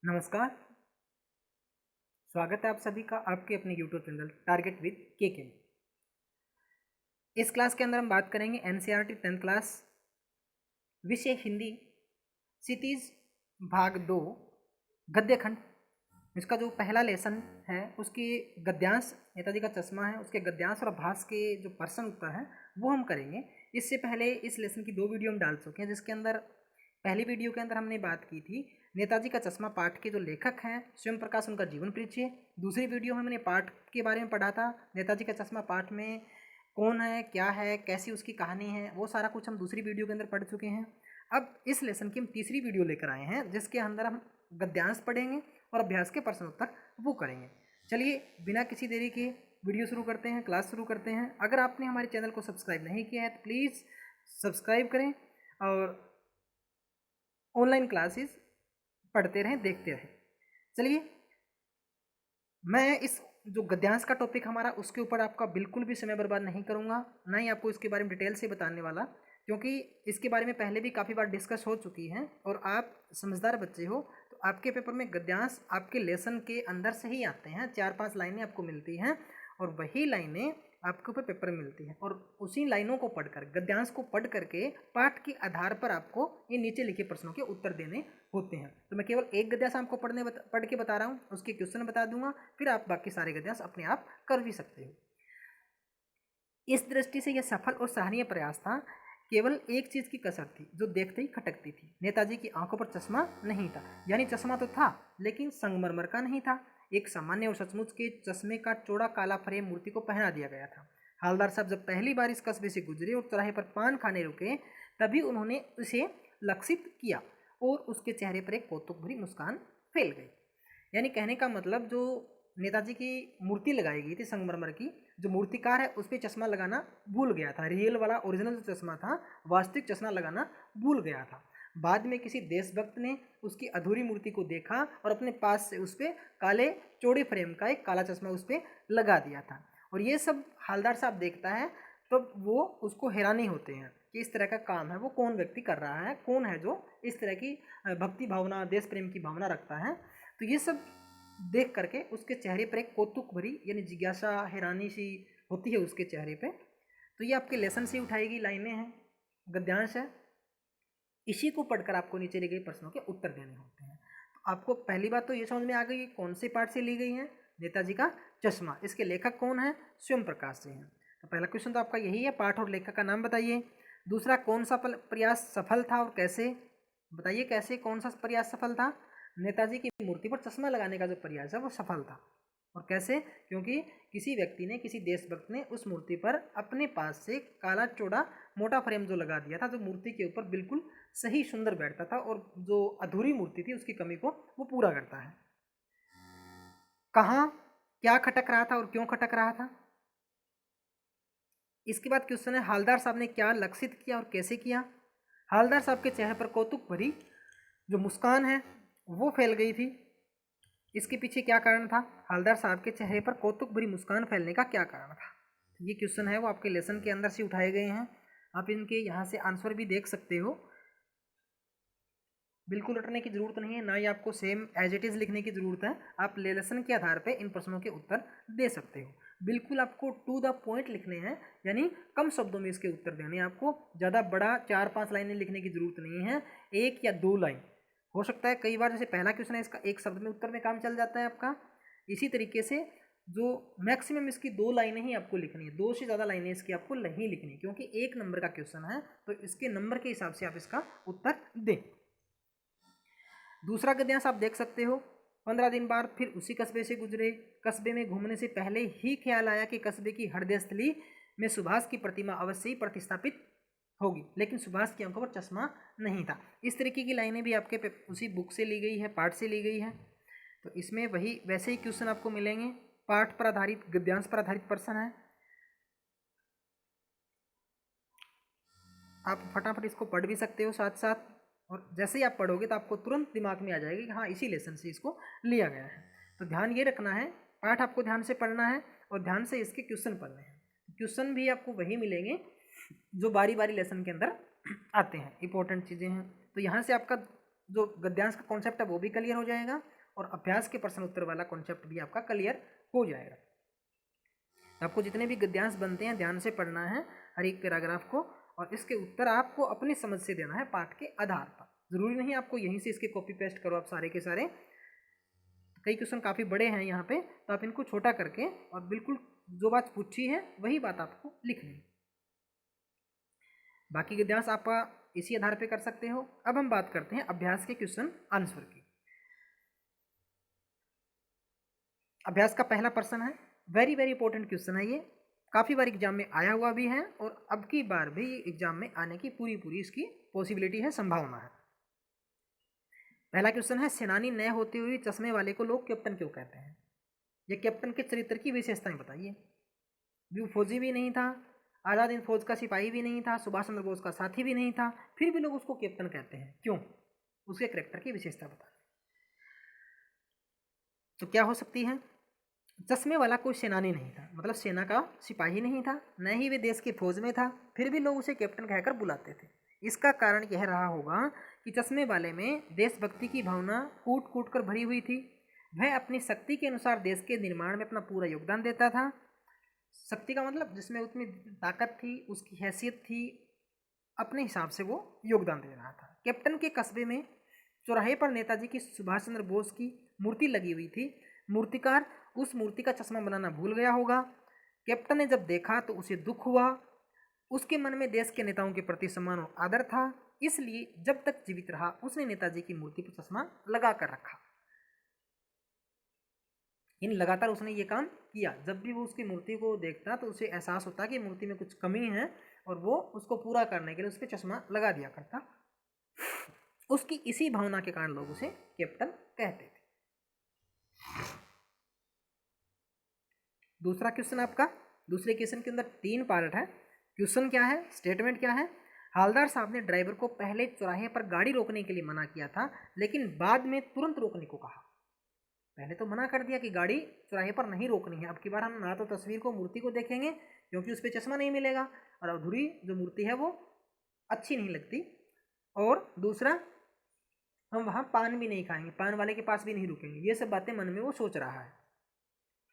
नमस्कार। स्वागत है आप सभी का आपके अपने यूट्यूब चैनल टारगेट विद के में। इस क्लास के अंदर हम बात करेंगे एनसीईआरटी 10th क्लास विषय हिंदी क्षितिज भाग 2 गद्य खंड। इसका जो पहला लेसन है उसकी गद्यांश नेताजी का चश्मा है, उसके गद्यांश और भाष के जो प्रश्न उत्तर हैं वो हम करेंगे। इससे पहले इस लेसन की 2 वीडियो हम डाल चुके हैं, जिसके अंदर पहली वीडियो के अंदर हमने बात की थी नेताजी का चश्मा पाठ के जो लेखक हैं स्वयं प्रकाश, उनका जीवन परिचय। दूसरी वीडियो में हमने पाठ के बारे में पढ़ा था, नेताजी का चश्मा पाठ में कौन है, क्या है, कैसी उसकी कहानी है, वो सारा कुछ हम दूसरी वीडियो के अंदर पढ़ चुके हैं। अब इस लेसन की हम तीसरी वीडियो लेकर आए हैं, जिसके अंदर हम गद्यांश पढ़ेंगे और अभ्यास के प्रश्न उत्तर वो करेंगे। चलिए बिना किसी देरी के वीडियो शुरू करते हैं, क्लास शुरू करते हैं। अगर आपने हमारे चैनल को सब्सक्राइब नहीं किया है तो प्लीज़ सब्सक्राइब करें और ऑनलाइन क्लासेस पढ़ते रहें, देखते रहें। चलिए मैं इस जो गद्यांश का टॉपिक हमारा उसके ऊपर आपका बिल्कुल भी समय बर्बाद नहीं करूँगा, ना ही आपको इसके बारे में डिटेल से बताने वाला, क्योंकि इसके बारे में पहले भी काफ़ी बार डिस्कस हो चुकी हैं और आप समझदार बच्चे हो तो आपके पेपर में गद्यांश आपके लेसन के अंदर से ही आते हैं। 4-5 लाइनें आपको मिलती हैं और वही लाइनें आपके ऊपर पेपर में मिलती है और उसी लाइनों को पढ़कर, गद्यांश को पढ़ करके पाठ के आधार पर आपको ये नीचे लिखे प्रश्नों के उत्तर देने होते हैं। तो मैं केवल एक गद्यांश आपको पढ़ के बता रहा हूँ, उसके क्वेश्चन बता दूंगा, फिर आप बाकी सारे गद्यांश अपने आप कर भी सकते हो। इस दृष्टि से यह सफल और सराहनीय प्रयास था। केवल एक चीज़ की कसर थी जो देखते ही खटकती थी, नेताजी की आंखों पर चश्मा नहीं था। यानी चश्मा तो था लेकिन संगमरमर का नहीं था, एक सामान्य और सचमुच के चश्मे का चौड़ा काला फ्रेम मूर्ति को पहना दिया गया था। हालदार साहब जब पहली बार इस कस्बे से गुजरे और चौराहे पर पान खाने रुके, तभी उन्होंने उसे लक्षित किया और उसके चेहरे पर एक कौतुक भरी मुस्कान फैल गई। यानी कहने का मतलब, जो नेताजी की मूर्ति लगाई गई थी संगमरमर की, जो मूर्तिकार है उस पर चश्मा लगाना भूल गया था। रियल वाला ओरिजिनल जो चश्मा था, वास्तविक चश्मा लगाना भूल गया था। बाद में किसी देशभक्त ने उसकी अधूरी मूर्ति को देखा और अपने पास से उस पर काले चौड़े फ्रेम का एक काला चश्मा उस पर लगा दिया था। और ये सब हालदार साहब देखता है तो वो उसको हैरानी होते हैं कि इस तरह का काम है वो कौन व्यक्ति कर रहा है, कौन है जो इस तरह की भक्ति भावना, देश प्रेम की भावना रखता है। तो ये सब देख करके उसके चेहरे पर एक कौतुक भरी यानी जिज्ञासा, हैरानी सी होती है उसके चेहरे पे। तो ये आपके लेसन से उठाई गई लाइनें हैं, गद्यांश है। इसी को पढ़कर आपको नीचे ली गई प्रश्नों के उत्तर देने होते हैं। तो आपको पहली बात तो ये समझ में आ गई कौन से पाठ से ली गई है, नेताजी का चश्मा। इसके लेखक कौन है, स्वयं प्रकाश से हैं। तो पहला क्वेश्चन तो आपका यही है, पाठ और लेखक का नाम बताइए। दूसरा, कौन सा प्रयास सफल था और कैसे, बताइए कैसे, कौन सा प्रयास सफल था। नेताजी की मूर्ति पर चश्मा लगाने का जो प्रयास है वो सफल था। और कैसे, क्योंकि किसी व्यक्ति ने, किसी देशभक्त ने उस मूर्ति पर अपने पास से काला चौड़ा मोटा फ्रेम जो लगा दिया था, जो मूर्ति के ऊपर बिल्कुल सही सुंदर बैठता था और जो अधूरी मूर्ति थी उसकी कमी को वो पूरा करता है। कहाँ क्या खटक रहा था और क्यों खटक रहा था। इसके बाद क्वेश्चन है, हालदार साहब ने क्या लक्षित किया और कैसे किया। हालदार साहब के चेहरे पर कौतुक भरी जो मुस्कान है वो फैल गई थी, इसके पीछे क्या कारण था। हालदार साहब के चेहरे पर कौतुक भरी मुस्कान फैलने का क्या कारण था। ये क्वेश्चन है वो आपके लेसन के अंदर से उठाए गए हैं। आप इनके यहाँ से आंसर भी देख सकते हो, बिल्कुल रटने की जरूरत नहीं है, ना ही आपको सेम एज इट इज़ लिखने की जरूरत है। आप लेसन के आधार पर इन प्रश्नों के उत्तर दे सकते हो। बिल्कुल आपको टू द पॉइंट लिखने हैं, यानी कम शब्दों में इसके उत्तर देने हैं। आपको ज़्यादा बड़ा 4-5 लाइनें लिखने की जरूरत नहीं है, 1 या 2 लाइन हो सकता है। कई बार जैसे पहला क्वेश्चन है इसका 1 शब्द में उत्तर में काम चल जाता है आपका। इसी तरीके से जो मैक्सिमम इसकी 2 लाइनें ही आपको लिखनी है, 2 से ज़्यादा लाइनें इसकी आपको नहीं लिखनी, क्योंकि 1 नंबर का क्वेश्चन है तो इसके नंबर के हिसाब से आप इसका उत्तर दें। दूसरा गद्यांश आप देख सकते हो, 15 दिन बाद फिर उसी कस्बे से गुजरे। कस्बे में घूमने से पहले ही ख्याल आया कि कस्बे की हृदय स्थली में सुभाष की प्रतिमा अवश्य ही प्रतिस्थापित होगी, लेकिन सुभाष की आंखों पर चश्मा नहीं था। इस तरीके की लाइनें भी आपके उसी बुक से ली गई है, पाठ से ली गई है। तो इसमें वही वैसे ही क्वेश्चन आपको मिलेंगे, पाठ पर आधारित, गद्यांश पर आधारित प्रश्न है। आप फटाफट इसको पढ़ भी सकते हो साथ साथ, और जैसे ही आप पढ़ोगे तो आपको तुरंत दिमाग में आ जाएगा कि हाँ इसी लेसन से इसको लिया गया है। तो ध्यान ये रखना है, पाठ आपको ध्यान से पढ़ना है और ध्यान से इसके क्वेश्चन पढ़ने हैं। क्वेश्चन भी आपको वही मिलेंगे जो बारी बारी लेसन के अंदर आते हैं, इंपॉर्टेंट चीज़ें हैं। तो यहाँ से आपका जो गद्यांश का कॉन्सेप्ट है वो भी क्लियर हो जाएगा और अभ्यास के प्रश्न उत्तर वाला कॉन्सेप्ट भी आपका क्लियर हो जाएगा। आपको जितने भी गद्यांश बनते हैं ध्यान से पढ़ना है हर एक पैराग्राफ को, और इसके उत्तर आपको अपनी समझ से देना है पाठ के आधार पर। जरूरी नहीं आपको यहीं से इसके कॉपी पेस्ट करो आप सारे के सारे, कई क्वेश्चन काफ़ी बड़े हैं यहाँ पे, तो आप इनको छोटा करके और बिल्कुल जो बात पूछी है वही बात आपको लिखनी है। बाकी गद्यांश आप इसी आधार पे कर सकते हो। अब हम बात करते हैं अभ्यास के क्वेश्चन आंसर की। अभ्यास का पहला प्रश्न है, वेरी वेरी इंपॉर्टेंट क्वेश्चन है ये, काफ़ी बार एग्जाम में आया हुआ भी है और अब की बार भी एग्जाम में आने की पूरी इसकी पॉसिबिलिटी है, संभावना है। पहला क्वेश्चन है, सेनानी न होते हुए चश्मे वाले को लोग कैप्टन क्यों कहते हैं? ये कैप्टन के चरित्र की विशेषताएं बताइए। वो फौजी भी नहीं था, आज़ाद हिंद फौज का सिपाही भी नहीं था, सुभाष चंद्र बोस का साथी भी नहीं था, फिर भी लोग उसको कैप्टन कहते हैं, क्यों? उसके कैरेक्टर की विशेषता बता। तो क्या हो सकती है? चश्मे वाला कोई सेनानी नहीं था, मतलब सेना का सिपाही नहीं था, न ही वे देश की फौज में था, फिर भी लोग उसे कैप्टन कहकर बुलाते थे। इसका कारण यह रहा होगा कि चश्मे वाले में देशभक्ति की भावना कूट कूट कर भरी हुई थी। वह अपनी शक्ति के अनुसार देश के निर्माण में अपना पूरा योगदान देता था। शक्ति का मतलब जिसमें उतनी ताकत थी, उसकी हैसियत थी, अपने हिसाब से वो योगदान दे रहा था। कैप्टन के कस्बे में चौराहे पर नेताजी की सुभाष चंद्र बोस की मूर्ति लगी हुई थी। मूर्तिकार उस मूर्ति का चश्मा बनाना भूल गया होगा। कैप्टन ने जब देखा तो उसे दुख हुआ। उसके मन में देश के नेताओं के प्रति सम्मान और आदर था, इसलिए जब तक जीवित रहा उसने नेताजी की मूर्ति पर चश्मा लगा कर रखा। इन लगातार उसने ये काम किया। जब भी वो उसकी मूर्ति को देखता तो उसे एहसास होता कि मूर्ति में कुछ कमी है और वो उसको पूरा करने के लिए उस पर चश्मा लगा दिया करता। उसकी इसी भावना के कारण लोग उसे कैप्टन कहते थे। दूसरा क्वेश्चन आपका, दूसरे क्वेश्चन के अंदर 3 पार्ट है। क्वेश्चन क्या है, स्टेटमेंट क्या है? हालदार साहब ने ड्राइवर को पहले चौराहे पर गाड़ी रोकने के लिए मना किया था, लेकिन बाद में तुरंत रोकने को कहा। पहले तो मना कर दिया कि गाड़ी चौराहे पर नहीं रोकनी है। अब की बार हम ना तो तस्वीर को, मूर्ति को देखेंगे क्योंकि उस पर चश्मा नहीं मिलेगा और अधूरी जो मूर्ति है वो अच्छी नहीं लगती, और दूसरा हम वहाँ पान भी नहीं खाएंगे, पान वाले के पास भी नहीं रुकेंगे। ये सब बातें मन में वो सोच रहा है।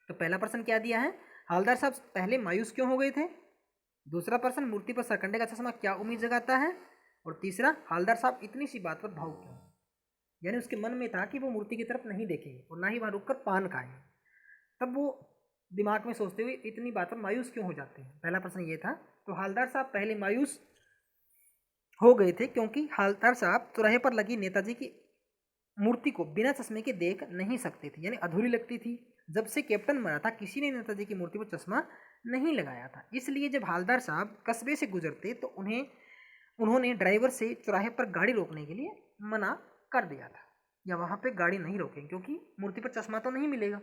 तो पहला प्रश्न क्या दिया है, हालदार साहब पहले मायूस क्यों हो गए थे? दूसरा प्रश्न, मूर्ति पर सरकंडे का चश्मा क्या उम्मीद जगाता है? और तीसरा, हालदार साहब इतनी सी बात पर भावुक क्यों? यानी उसके मन में था कि वो मूर्ति की तरफ नहीं देखेंगे और ना ही वहाँ रुककर पान खाएंगे, तब वो दिमाग में सोचते हुए इतनी बात पर मायूस क्यों हो जाते हैं। पहला प्रश्न ये था। तो हालदार साहब पहले मायूस हो गए थे क्योंकि हालदार साहब चौराहे पर लगी नेताजी की मूर्ति को बिना चश्मे के देख नहीं सकते थे, यानी अधूरी लगती थी। जब से कैप्टन मरा था किसी ने नेताजी की मूर्ति पर चश्मा नहीं लगाया था, इसलिए जब हालदार साहब कस्बे से गुजरते तो उन्होंने ड्राइवर से चौराहे पर गाड़ी रोकने के लिए मना कर दिया था, या वहाँ पे गाड़ी नहीं रोकें क्योंकि मूर्ति पर चश्मा तो नहीं मिलेगा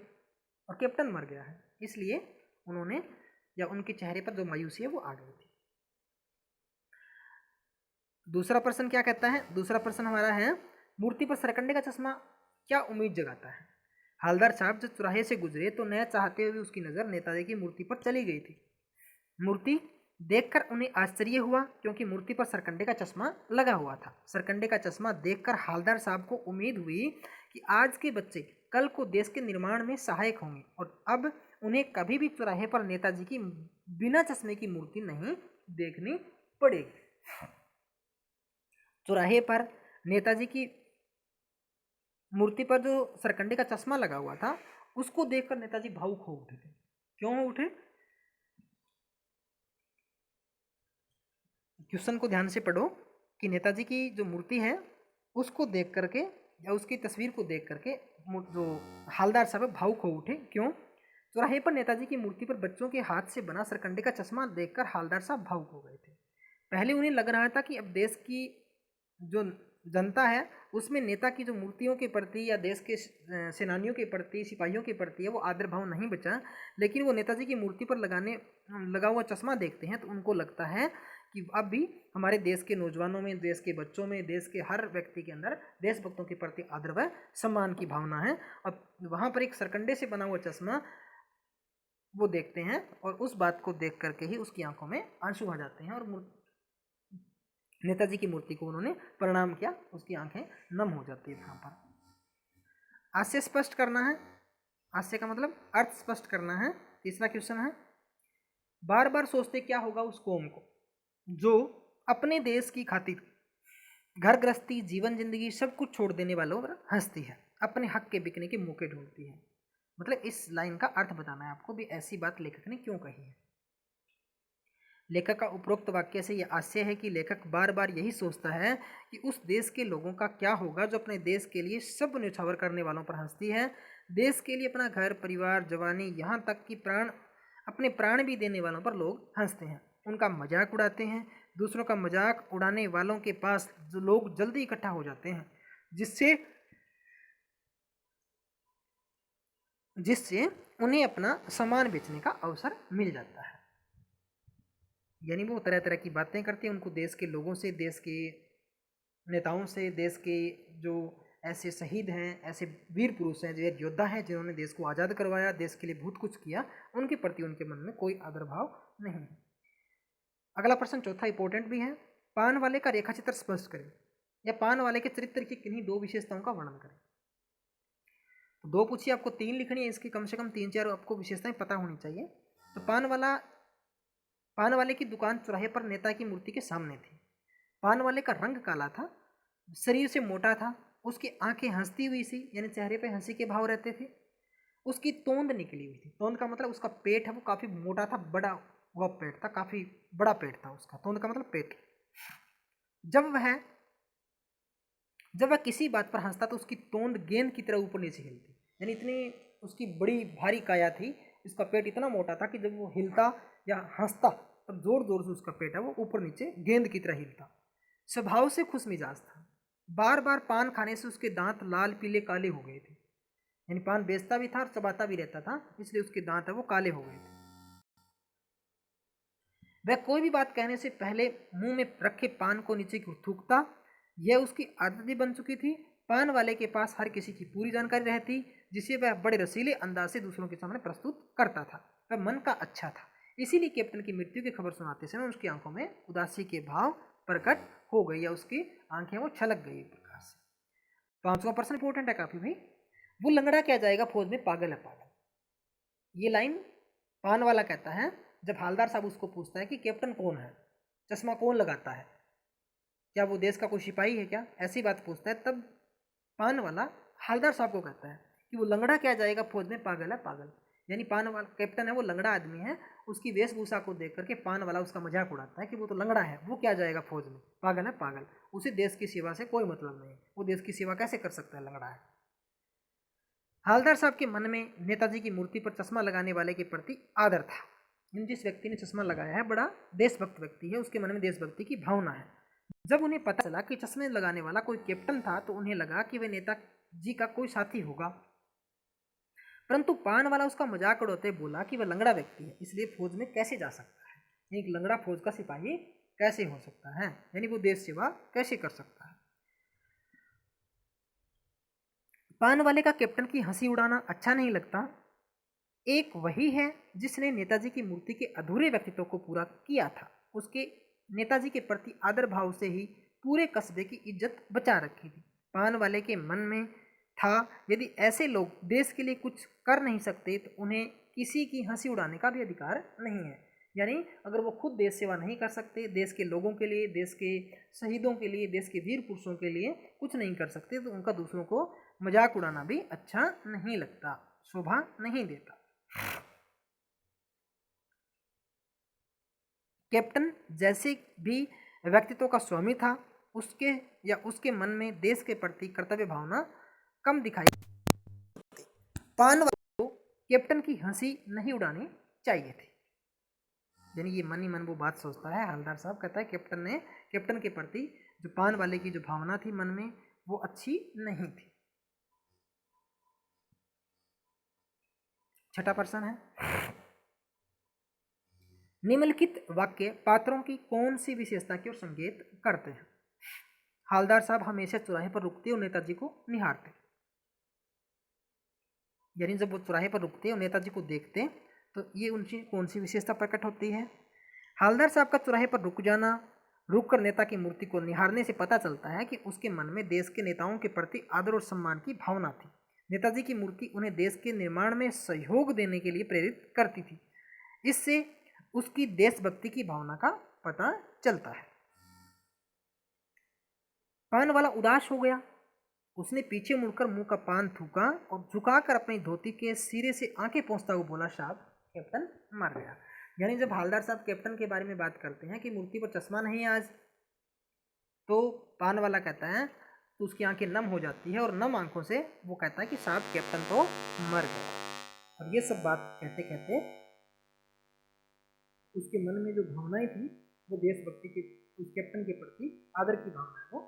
और कैप्टन मर गया है, इसलिए उन्होंने, या उनके चेहरे पर जो मायूसी है वो आ गई थी। दूसरा प्रश्न क्या कहता है? दूसरा प्रश्न हमारा है, मूर्ति पर सरकंडे का चश्मा क्या उम्मीद जगाता है? हालदार साहब जब चौराहे से गुजरे तो न चाहते हुए उसकी नज़र नेताजी की मूर्ति पर चली गई थी। मूर्ति देखकर उन्हें आश्चर्य हुआ क्योंकि मूर्ति पर सरकंडे का चश्मा लगा हुआ था। सरकंडे का चश्मा देखकर हालदार साहब को उम्मीद हुई कि आज के बच्चे कल को देश के निर्माण में सहायक होंगे और अब उन्हें कभी भी चौराहे पर नेताजी की बिना चश्मे की मूर्ति नहीं देखनी पड़ेगी। चौराहे पर नेताजी की मूर्ति पर जो सरकंडे का चश्मा लगा हुआ था उसको देखकर नेताजी भावुक हो उठे थे। क्यों हो उठे? क्वेश्चन को ध्यान से पढ़ो कि नेताजी की जो मूर्ति है उसको देख करके या उसकी तस्वीर को देख करके जो हालदार साहब भावुक हो उठे। क्यों? चौराहे पर नेताजी की मूर्ति पर बच्चों के हाथ से बना सरकंडे का चश्मा देखकर हालदार साहब भावुक हो गए थे। पहले उन्हें लग रहा था कि अब देश की जो जनता है उसमें नेता की जो मूर्तियों के प्रति या देश के सेनानियों के प्रति, सिपाहियों के प्रति है वो आदर भाव नहीं बचा, लेकिन वो नेताजी की मूर्ति पर लगा हुआ चश्मा देखते हैं तो उनको लगता है कि अब भी हमारे देश के नौजवानों में, देश के बच्चों में, देश के हर व्यक्ति के अंदर देशभक्तों के प्रति आदर व सम्मान की भावना है। अब वहाँ पर एक सरकंडे से बना हुआ चश्मा वो देखते हैं और उस बात को देख करके ही उसकी आंखों में आंसू आ जाते हैं और नेताजी की मूर्ति को उन्होंने प्रणाम किया, उसकी आंखें नम हो जाती है वहाँ पर। आशय स्पष्ट करना है, आशय का मतलब अर्थ स्पष्ट करना है। तीसरा क्वेश्चन है, बार बार सोचते क्या होगा उस कौम को जो अपने देश की खातिर घर गृहस्थी, जीवन, जिंदगी सब कुछ छोड़ देने वालों पर हंसती है, अपने हक के बिकने के मौके ढूंढती है। मतलब इस लाइन का अर्थ बताना है आपको भी, ऐसी बात लेखक ने क्यों कही है। लेखक का उपरोक्त वाक्य से यह आशय है कि लेखक बार बार यही सोचता है कि उस देश के लोगों का क्या होगा जो अपने देश के लिए सब न्यौछावर करने वालों पर हंसती है, देश के लिए अपना घर, परिवार, जवानी, यहाँ तक कि अपने प्राण भी देने वालों पर लोग हंसते हैं, उनका मजाक उड़ाते हैं। दूसरों का मजाक उड़ाने वालों के पास जो लोग जल्दी इकट्ठा हो जाते हैं, जिससे जिससे उन्हें अपना सामान बेचने का अवसर मिल जाता है। यानी वो तरह तरह की बातें करते हैं, उनको देश के लोगों से, देश के नेताओं से, देश के जो ऐसे शहीद हैं, ऐसे वीर पुरुष हैं, जो योद्धा हैं जिन्होंने देश को आज़ाद करवाया, देश के लिए बहुत कुछ किया, उनके प्रति उनके मन में कोई आदर भाव नहीं है। अगला प्रश्न चौथा इंपॉर्टेंट भी है, पान वाले का रेखा चित्र स्पष्ट करें, या पान वाले के चरित्र की किन्हीं दो विशेषताओं का वर्णन करें। तो दो पूछिए, आपको तीन लिखनी है, इसकी कम से कम 3-4 आपको विशेषताएं पता होनी चाहिए। तो पान वाले की दुकान चौराहे पर नेता की मूर्ति के सामने थी। पान वाले का रंग काला था, शरीर से मोटा था, उसकी आंखें हंसती हुई सी, यानी चेहरे पे हंसी के भाव रहते थे। उसकी तोंद निकली हुई थी, तोंद का मतलब उसका पेट है वो काफ़ी मोटा था, बड़ा हुआ पेट था, काफ़ी बड़ा पेट था उसका, तोंद का मतलब पेट। जब वह किसी बात पर हंसता तो उसकी तोंद गेंद की तरह ऊपर नीचे हिलती, यानी इतनी उसकी बड़ी भारी काया थी, इसका पेट इतना मोटा था कि जब वो हिलता या हंसता तब जोर जोर से उसका पेट है वो ऊपर नीचे गेंद की तरह हिलता। स्वभाव से खुश मिजाज था, बार बार पान खाने से उसके दांत लाल पीले काले हो गए थे, यानी पान बेचता भी था और चबाता भी रहता था, इसलिए उसके दांत है वो काले हो गए थे। वह कोई भी बात कहने से पहले मुंह में रखे पान को नीचे की ओर थूकता, यह उसकी आदत भी बन चुकी थी। पान वाले के पास हर किसी की पूरी जानकारी रहती, जिसे वह बड़े रसीले अंदाज से दूसरों के सामने प्रस्तुत करता था। वह मन का अच्छा था, इसीलिए कैप्टन की मृत्यु की खबर सुनाते समय उसकी आंखों में उदासी के भाव प्रकट हो गई, या उसकी आंखें वो छलक गई प्रकार से। 5वां प्रश्न इंपॉर्टेंट है काफी भाई, वो लंगड़ा क्या जाएगा फौज में, पागल है पागल। ये लाइन पान वाला कहता है जब हालदार साहब उसको पूछता है कि कैप्टन कौन है, चश्मा कौन लगाता है, क्या वो देश का कोई सिपाही है क्या, ऐसी बात पूछता है, तब पान वाला हालदार साहब को कहता है कि वो लंगड़ा क्या जाएगा फौज में, पागल है पागल। यानी पान वाला कैप्टन है वो लंगड़ा आदमी है, उसकी वेशभूषा को देख करके पान वाला उसका मजाक उड़ाता है कि वो तो लंगड़ा है, वो क्या जाएगा फौज में, पागल है पागल, उसे देश की सेवा से कोई मतलब नहीं, वो देश की सेवा कैसे कर सकता है, लंगड़ा है। हालदार साहब के मन में नेताजी की मूर्ति पर चश्मा लगाने वाले के प्रति आदर था, जिस व्यक्ति ने चश्मा लगाया है बड़ा देशभक्त व्यक्ति है, उसके मन में देशभक्ति की भावना है। जब उन्हें पता चला कि चश्मे लगाने वाला कोई कैप्टन था तो उन्हें लगा कि वह नेताजी का कोई साथी होगा, परंतु पान वाला उसका मजाक उड़ाते बोला कि वह लंगड़ा व्यक्ति है, इसलिए फौज में कैसे जा सकता है, एक लंगड़ा फौज का सिपाही कैसे हो सकता है, यानी वो देश सेवा कैसे कर सकता है। पान वाले का कैप्टन की हंसी उड़ाना अच्छा नहीं लगता, एक वही है जिसने नेताजी की मूर्ति के अधूरे व्यक्तित्व को पूरा किया था, उसके नेताजी के प्रति आदर भाव से ही पूरे कस्बे की इज्जत बचा रखी थी। पान वाले के मन में था यदि ऐसे लोग देश के लिए कुछ कर नहीं सकते तो उन्हें किसी की हंसी उड़ाने का भी अधिकार नहीं है, यानी अगर वो खुद देश सेवा नहीं कर सकते, देश के लोगों के लिए, देश के शहीदों के लिए, देश के वीर पुरुषों के लिए कुछ नहीं कर सकते तो उनका दूसरों को मजाक उड़ाना भी अच्छा नहीं लगता, शोभा नहीं देता। कैप्टन जैसे भी व्यक्तित्व का स्वामी था, उसके मन में देश के प्रति कर्तव्य भावना कम दिखाई। पान वाले को कैप्टन की हंसी नहीं उड़ानी चाहिए थी, यानी ये मन ही मन वो बात सोचता है। हवलदार साहब कहता है कैप्टन के प्रति जो पान वाले की जो भावना थी मन में वो अच्छी नहीं थी। छठा प्रश्न है, निम्नलिखित वाक्य पात्रों की कौन सी विशेषता की ओर संकेत करते हैं। हालदार साहब हमेशा चौराहे पर रुकते और नेताजी को निहारते, यानी जब वो चौराहे पर रुकते और नेताजी को देखते तो ये उनकी कौन सी विशेषता प्रकट होती है। हालदार साहब का चौराहे पर रुक जाना, रुककर नेता की मूर्ति को निहारने से पता चलता है कि उसके मन में देश के नेताओं के प्रति आदर और सम्मान की भावना थी। नेताजी की मूर्ति उन्हें देश के निर्माण में सहयोग देने के लिए प्रेरित करती थी। इससे उसकी देशभक्ति की भावना का पता चलता है। पान वाला उदास हो गया। उसने पीछे मुड़कर मुंह का पान थूका और झुकाकर अपनी धोती के सिरे से आंखें पोंछता हुआ बोला, साहब कैप्टन मर गया। यानी जब हवलदार साहब कैप्टन के बारे में बात करते हैं कि मूर्ति पर चश्मा नहीं है आज, तो पान वाला कहता है तो उसकी आंखें नम हो जाती है और नम आंखों से वो कहता है कि साहब कैप्टन तो मर गया। और ये सब बात कहते कहते उसके मन में जो भावनाएं थी वो देशभक्ति के, उस कैप्टन के प्रति आदर की भावनाएं वो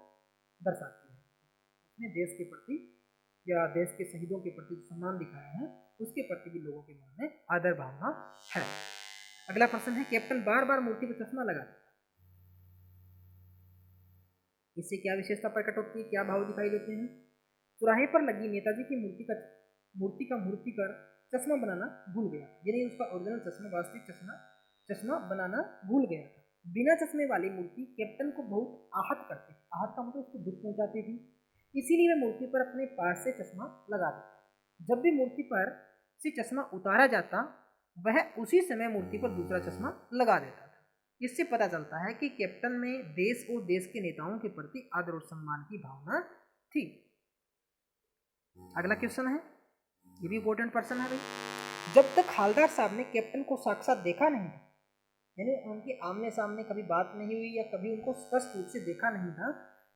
दर्शाती है। उसने देश के प्रति या देश के शहीदों के प्रति सम्मान दिखाया है, उसके प्रति भी लोगों के मन में आदर भावना है। अगला प्रश्न है, कैप्टन बार बार मूर्ति पर चश्मा लगा, इससे क्या विशेषता प्रकट होती है, क्या भाव दिखाई देते हैं? चौराहे पर लगी नेताजी की मूर्ति का मूर्तिकार चश्मा बनाना भूल गया, यानी उसका ओरिजिनल चश्मा वास्तविक चश्मा बनाना भूल गया था। बिना चश्मे वाली मूर्ति कैप्टन को बहुत आहत करती थी। आहत का मतलब उसको दुख पहुंचाती थी, इसीलिए वह मूर्ति पर अपने पास से चश्मा लगा देता। जब भी मूर्ति पर से चश्मा उतारा जाता वह उसी समय मूर्ति पर दूसरा चश्मा लगा देता था। इससे पता चलता है कि कैप्टन में देश और देश के नेताओं के प्रति आदर और सम्मान की भावना थी। अगला क्वेश्चन है, ये भी इंपॉर्टेंट प्रश्न है भाई। जब तक हवलदार साहब ने कैप्टन को साक्षात देखा नहीं था, यानी उनके आमने सामने कभी बात नहीं हुई या कभी उनको स्पष्ट रूप से देखा नहीं था,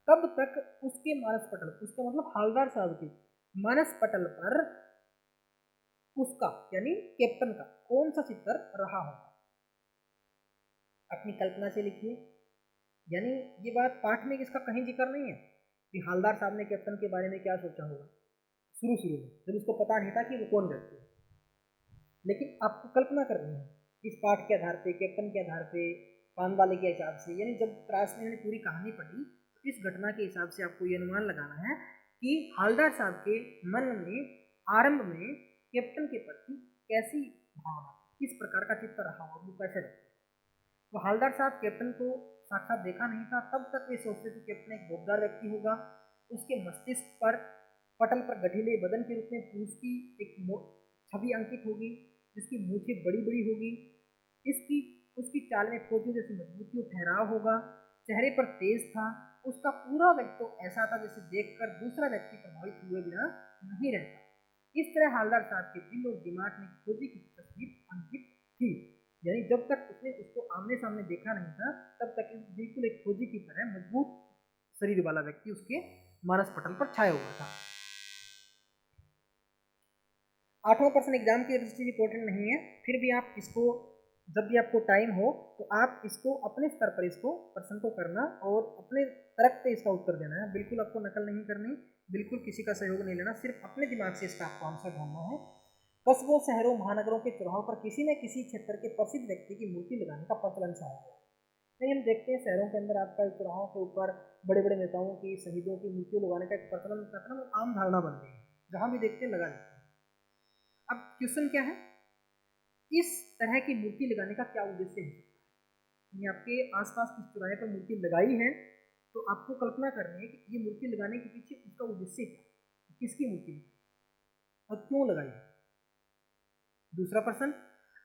तब तक उसके मानस पटल, उसका मतलब हवलदार साहब के मानस पटल पर उसका यानी कैप्टन का कौन सा चित्र रहा होगा? अपनी कल्पना से लिखिए। यानी ये बात पाठ में इसका कहीं जिक्र नहीं है कि हवलदार साहब ने कैप्टन के बारे में क्या सोचा होगा शुरू में, जब उसको पता नहीं था कि वो कौन व्यक्ति है, लेकिन आपको कल्पना करनी है इस पाठ के आधार पे, कैप्टन के आधार पे, पान वाले के हिसाब से। यानी जब क्लास में पूरी कहानी पढ़ी तो इस घटना के हिसाब से आपको ये अनुमान लगाना है कि हवलदार साहब के मन में आरंभ में कैप्टन के प्रति कैसी भावना, किस प्रकार का चित्र रहा होगा, वो कैसे रखते। तो हवलदार साहब कैप्टन को साक्षात देखा नहीं था, तब तक वे सोचते थे कैप्टन एक गोपदार व्यक्ति होगा, उसके मस्तिष्क पर पटल पर गठीले बदन के रूप में पुरुष की एक छवि अंकित होगी, जिसकी मूछें बड़ी बड़ी होगी, उसकी चाल में फौजी जैसी मजबूती और ठहराव होगा, चेहरे पर तेज था, उसका पूरा व्यक्तित्व ऐसा था जैसे देखकर दूसरा व्यक्ति प्रभावित हुए बिना नहीं रहता। इस तरह हवलदार साहब के दिल और दिमाग में फौजी की तस्वीर अंकित थी। यानी जब तक उसने उसको आमने सामने देखा नहीं था तब तक बिल्कुल एक फौजी की तरह मजबूत शरीर वाला व्यक्ति उसके मानस पटल पर छाया हुआ था। 8वां प्रश्न एग्जाम की दृष्टि से इंपॉर्टेंट नहीं है, फिर भी आप इसको जब भी आपको टाइम हो तो आप इसको अपने स्तर पर इसको प्रश्न को करना और अपने तरफ से इसका उत्तर देना है। बिल्कुल आपको नकल नहीं करनी, बिल्कुल किसी का सहयोग नहीं लेना, सिर्फ अपने दिमाग से इसका आपको आंसर ढूंढना है। कस्बों, शहरों, महानगरों के चौराहों पर किसी न किसी क्षेत्र के प्रसिद्ध व्यक्ति की मूर्ति लगाने का प्रचलन सा है। नहीं, हम देखते हैं शहरों के अंदर आपका चौराहों के ऊपर बड़े बड़े नेताओं की, शहीदों की मूर्ति लगाने का एक प्रचलन आम धारणा बन गई है, जहाँ भी देखते हैं लगा देते हैं। अब क्वेश्चन क्या है, इस तरह की मूर्ति लगाने का क्या उद्देश्य है? यानी आपके आसपास किस चौराहे पर मूर्ति लगाई है तो आपको कल्पना करनी है कि ये मूर्ति लगाने के पीछे उसका उद्देश्य क्या, किसकी मूर्ति और क्यों लगाई है। दूसरा प्रश्न,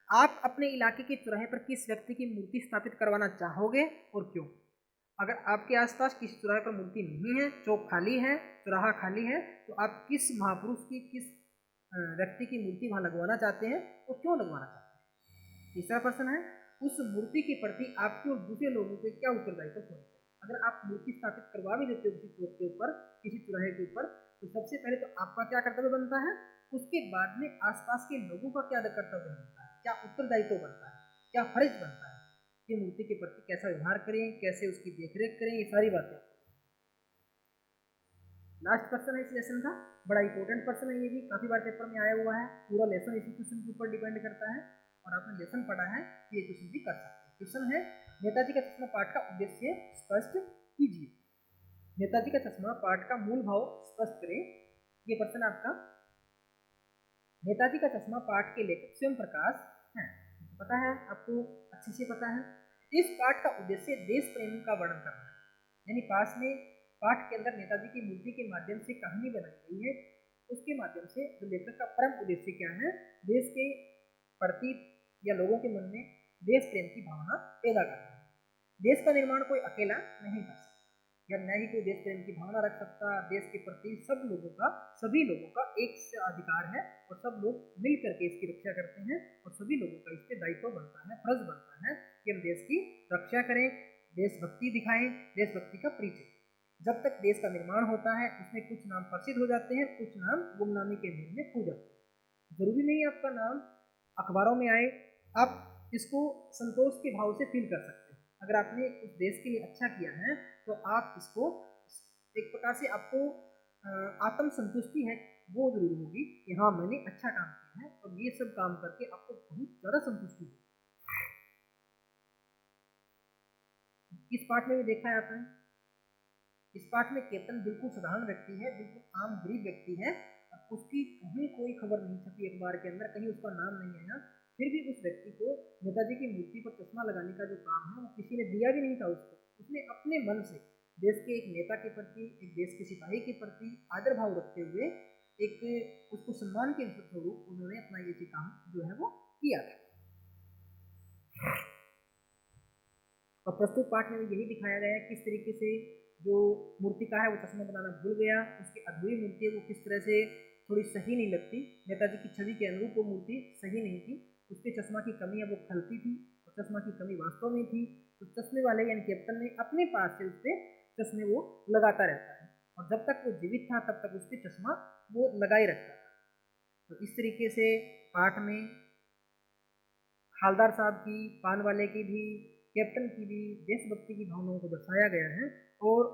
आप अपने इलाके के चौराहे पर किस व्यक्ति की मूर्ति स्थापित करवाना चाहोगे और क्यों? अगर आपके आसपास किस चौराहे पर मूर्ति नहीं है, चौक खाली है, चौराहा खाली है, तो आप किस महापुरुष की, किस व्यक्ति की मूर्ति वहां लगवाना चाहते हैं और क्यों लगवाना चाहते हैं। तीसरा प्रश्न है, उस मूर्ति के प्रति आपके और दूसरे लोगों के क्या उत्तरदायित्व होना चाहिए। अगर आप मूर्ति स्थापित करवा भी देते हो किसी चौक के ऊपर, किसी चौराहे के ऊपर, तो सबसे पहले तो आपका क्या कर्तव्य बनता है, उसके बाद में आसपास के लोगों का क्या कर्तव्य बनता है, क्या उत्तरदायित्व बनता है, क्या फर्ज बनता है कि मूर्ति के प्रति कैसा व्यवहार करें, कैसे उसकी देखरेख करें, ये सारी बातें। लास्ट क्वेश्चन है इस लेसन का, बड़ा इंपॉर्टेंट क्वेश्चन है, ये भी काफी बार पेपर में आया हुआ है, पूरा लेसन इसी क्वेश्चन के ऊपर डिपेंड करता है और आपने लेसन पढ़ा है तो ये क्वेश्चन भी कर सकते हैं। क्वेश्चन है, नेताजी का चश्मा पाठ का उद्देश्य स्पष्ट कीजिए। नेताजी का चश्मा पाठ का मूल भाव स्पष्ट करें, ये प्रश्न आपका। नेताजी का चश्मा पाठ के लेखक स्वयं प्रकाश हैं, पता है आपको, अच्छे से पता है। इस पाठ का उद्देश्य देश प्रेम का वर्णन करना है, यानी पाठ के अंदर नेताजी की मूर्ति के माध्यम से कहानी बनाई गई है। उसके माध्यम से जो लेखक का परम उद्देश्य क्या है, देश के प्रति या लोगों के मन में देश प्रेम की भावना पैदा करना है। देश का निर्माण कोई अकेला नहीं कर सकता, या न ही कोई देश प्रेम की भावना रख सकता। देश के प्रति सभी लोगों का एक से अधिकार है और सब लोग मिल करके इसकी रक्षा करते हैं और सभी लोगों का इस पे दायित्व बनता है, फर्ज बनता है कि हम देश की रक्षा करें, देशभक्ति दिखाएं, देशभक्ति का परिचय। जब तक देश का निर्माण होता है उसमें कुछ नाम प्रसिद्ध हो जाते हैं, कुछ नाम गुमनामी के अंधेरे में खो जाते हैं। जरूरी नहीं आपका नाम अखबारों में आए, आप इसको संतोष के भाव से फील कर सकते हैं। अगर आपने उस देश के लिए अच्छा किया है तो आप इसको एक प्रकार से आपको आत्म संतुष्टि है वो जरूर होगी कि हाँ मैंने अच्छा काम किया है, और ये सब काम करके आपको बहुत ज़्यादा संतुष्टि होगी। इस पाठ में भी देखा है आपने, इस पाठ में कैप्टन बिल्कुल साधारण व्यक्ति है, बिल्कुल आम गरीब व्यक्ति है, उसकी कहीं कोई खबर नहीं छपी अखबार के अंदर, कहीं उसका नाम नहीं आया, फिर भी उस व्यक्ति को नेताजी की मूर्ति पर चश्मा लगाने का जो काम है वो किसी ने दिया भी नहीं था उसको। उसने अपने मन से देश के एक नेता के प्रति, एक देश के सिपाही के प्रति आदर भाव रखते हुए एक उसको सम्मान के स्वरूप उन्होंने अपना ये काम जो है वो किया था। और प्रस्तुत पाठ में यही दिखाया गया है किस तरीके से जो मूर्तिकार है वो चश्मा बनाना भूल गया, उसकी अधूरी मूर्ति है वो किस तरह से थोड़ी सही नहीं लगती, नेताजी की छवि के अनुरूप वो मूर्ति सही नहीं थी, उसके चश्मा की कमी है वो खलती थी और चश्मा की कमी वास्तव में थी। तो चश्मे वाले यानी कैप्टन ने अपने पास से उससे चश्मे वो लगाता रहता है और जब तक वो जीवित था तब तक उसके चश्मा वो लगाए रखता था। तो इस तरीके से पाठ में हालदार साहब की, पान वाले की भी, कैप्टन की भी देशभक्ति की भावनाओं को दर्शाया गया है और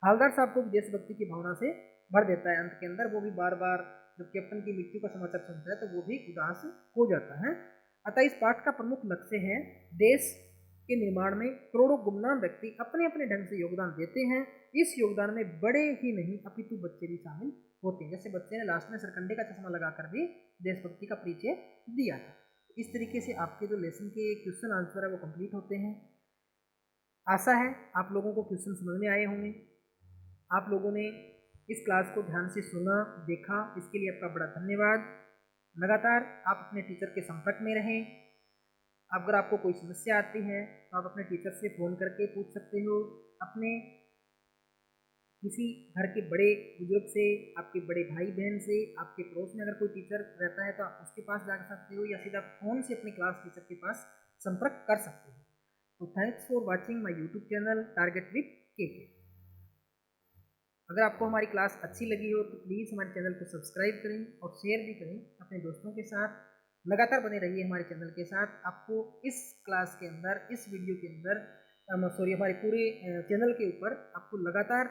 हालदार साहब को भी देशभक्ति की भावना से भर देता है। अंत के अंदर वो भी बार बार जब कैप्टन की मृत्यु का समाचार सुनता है तो वो भी उदास हो जाता है। अतः इस पाठ का प्रमुख लक्ष्य है देश के निर्माण में करोड़ों गुमनाम व्यक्ति अपने अपने ढंग से योगदान देते हैं। इस योगदान में बड़े ही नहीं अपितु बच्चे भी शामिल होते हैं। जैसे बच्चे ने लास्ट में सरकंडे का चश्मा लगाकर भी देशभक्ति का परिचय दिया था। इस तरीके से आपके जो लेसन के क्वेश्चन आंसर है वो कंप्लीट होते हैं। आशा है आप लोगों को क्वेश्चन समझ में आए होंगे। आप लोगों ने इस क्लास को ध्यान से सुना, देखा, इसके लिए आपका बड़ा धन्यवाद। लगातार आप अपने टीचर के संपर्क में रहें। अगर आपको कोई समस्या आती है तो आप अपने टीचर से फ़ोन करके पूछ सकते हो। अपने किसी घर के बड़े बुजुर्ग से, आपके बड़े भाई बहन से, आपके पड़ोस में अगर कोई टीचर रहता है तो आप उसके पास जा सकते हो या सीधा फ़ोन से अपने क्लास टीचर के पास संपर्क कर सकते हो। तो thanks for watching my YouTube channel target with KK. अगर आपको हमारी क्लास अच्छी लगी हो तो प्लीज़ हमारे चैनल को सब्सक्राइब करें और शेयर भी करें अपने दोस्तों के साथ। लगातार बने रहिए हमारे चैनल के साथ। आपको इस क्लास के अंदर, इस वीडियो के अंदर, हमारे पूरे चैनल के ऊपर आपको लगातार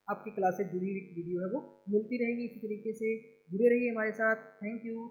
आपकी क्लास से जुड़ी हुई वीडियो है वो मिलती रहेगी। इसी तरीके से जुड़े रहिए हमारे साथ। Thank you.